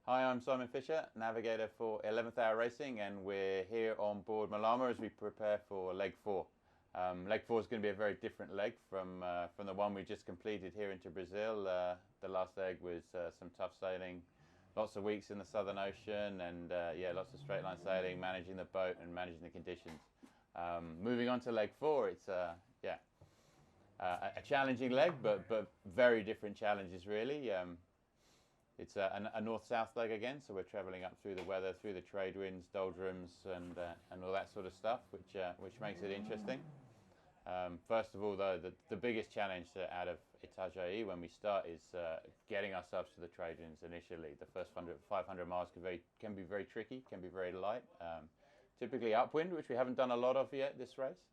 Hi, I'm Simon Fisher, navigator for 11th Hour Racing, and we're here on board Malama as we prepare for leg 4. Leg 4 is going to be a very different leg from the one we just completed here into Brazil. The last leg was some tough sailing, lots of weeks in the Southern Ocean, and lots of straight line sailing, managing the boat and managing the conditions. Moving on to leg 4, it's a challenging leg, but very different challenges really. It's a north-south leg again, so we're travelling up through the weather, through the trade winds, doldrums, and all that sort of stuff, which makes it interesting. First of all, though, the biggest challenge out of Itajaí when we start is getting ourselves to the trade winds initially. The first 500 miles can be very tricky, can be very light. Typically upwind, which we haven't done a lot of yet this race.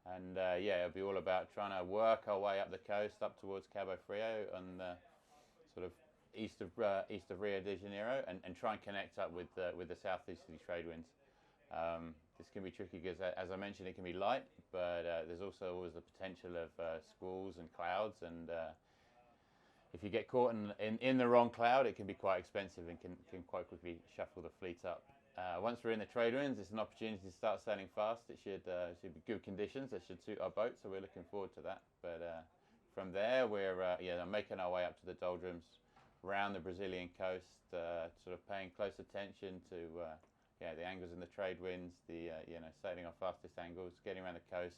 And it'll be all about trying to work our way up the coast, up towards Cabo Frio, and sort of east of Rio de Janeiro, and try and connect up with the southeasterly trade winds. This can be tricky because, as I mentioned, it can be light, but there's also always the potential of squalls and clouds, and if you get caught in the wrong cloud, it can be quite expensive and can quite quickly shuffle the fleet up. Once we're in the trade winds, it's an opportunity to start sailing fast. It should be good conditions. It should suit our boat, so we're looking forward to that. But from there, we're making our way up to the doldrums, around the Brazilian coast, sort of paying close attention to the angles in the trade winds, the sailing our fastest angles, getting around the coast,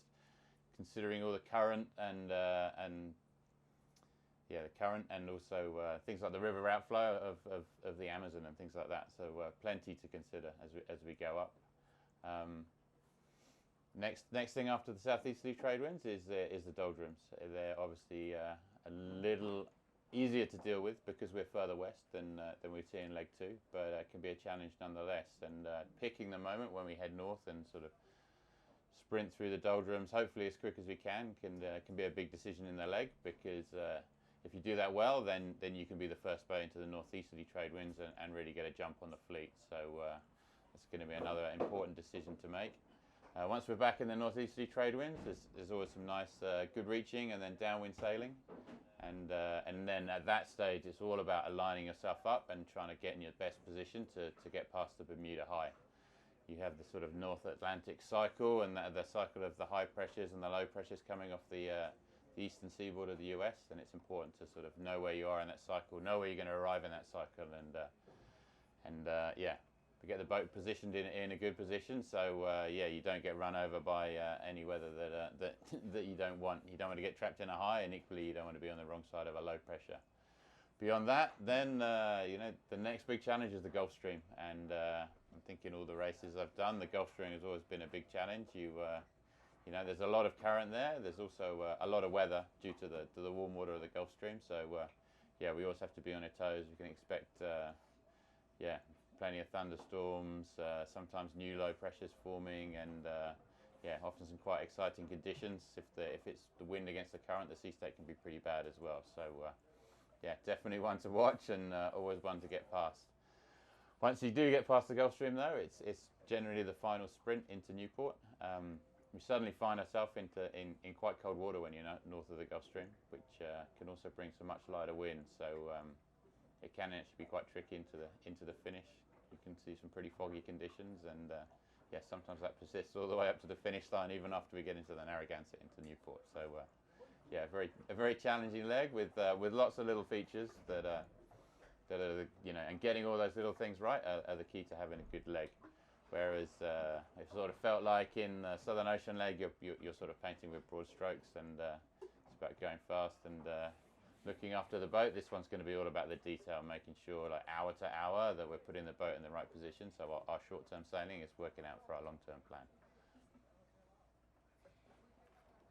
considering all the current and also things like the river outflow of the Amazon and things like that. So plenty to consider as we go up. Next thing after the southeasterly trade winds is the doldrums. They're obviously a little easier to deal with because we're further west than we see in leg 2, but it can be a challenge nonetheless. And picking the moment when we head north and sort of sprint through the doldrums, hopefully as quick as we can be a big decision in the leg, because if you do that well, then you can be the first boat into the northeasterly trade winds and really get a jump on the fleet. So that's going to be another important decision to make. Once we're back in the northeasterly trade winds, there's always some nice good reaching and then downwind sailing. And then at that stage, it's all about aligning yourself up and trying to get in your best position to get past the Bermuda High. You have the sort of North Atlantic cycle and the cycle of the high pressures and the low pressures coming off the eastern seaboard of the US, and it's important to sort of know where you are in that cycle, know where you're going to arrive in that cycle, and get the boat positioned in a good position, so you don't get run over by any weather that you don't want. You don't want to get trapped in a high, and equally you don't want to be on the wrong side of a low pressure. Beyond that, then the next big challenge is the Gulf Stream, and I'm thinking all the races I've done, the Gulf Stream has always been a big challenge. There's a lot of current there. There's also a lot of weather due to the warm water of the Gulf Stream, so we always have to be on our toes. We can expect plenty of thunderstorms, sometimes new low pressures forming, and often some quite exciting conditions. If it's the wind against the current, the sea state can be pretty bad as well. So definitely one to watch, and always one to get past. Once you do get past the Gulf Stream, though, it's generally the final sprint into Newport. We suddenly find ourselves in quite cold water when you're north of the Gulf Stream, which can also bring some much lighter wind. So it can actually be quite tricky into the finish. You can see some pretty foggy conditions, and sometimes that persists all the way up to the finish line, even after we get into the Narragansett into Newport. So a very challenging leg with lots of little features that are and getting all those little things right are the key to having a good leg. Whereas it sort of felt like in the Southern Ocean leg, you're sort of painting with broad strokes, and it's about going fast and looking after the boat. This one's going to be all about the detail, making sure like hour to hour that we're putting the boat in the right position, so our short-term sailing is working out for our long-term plan.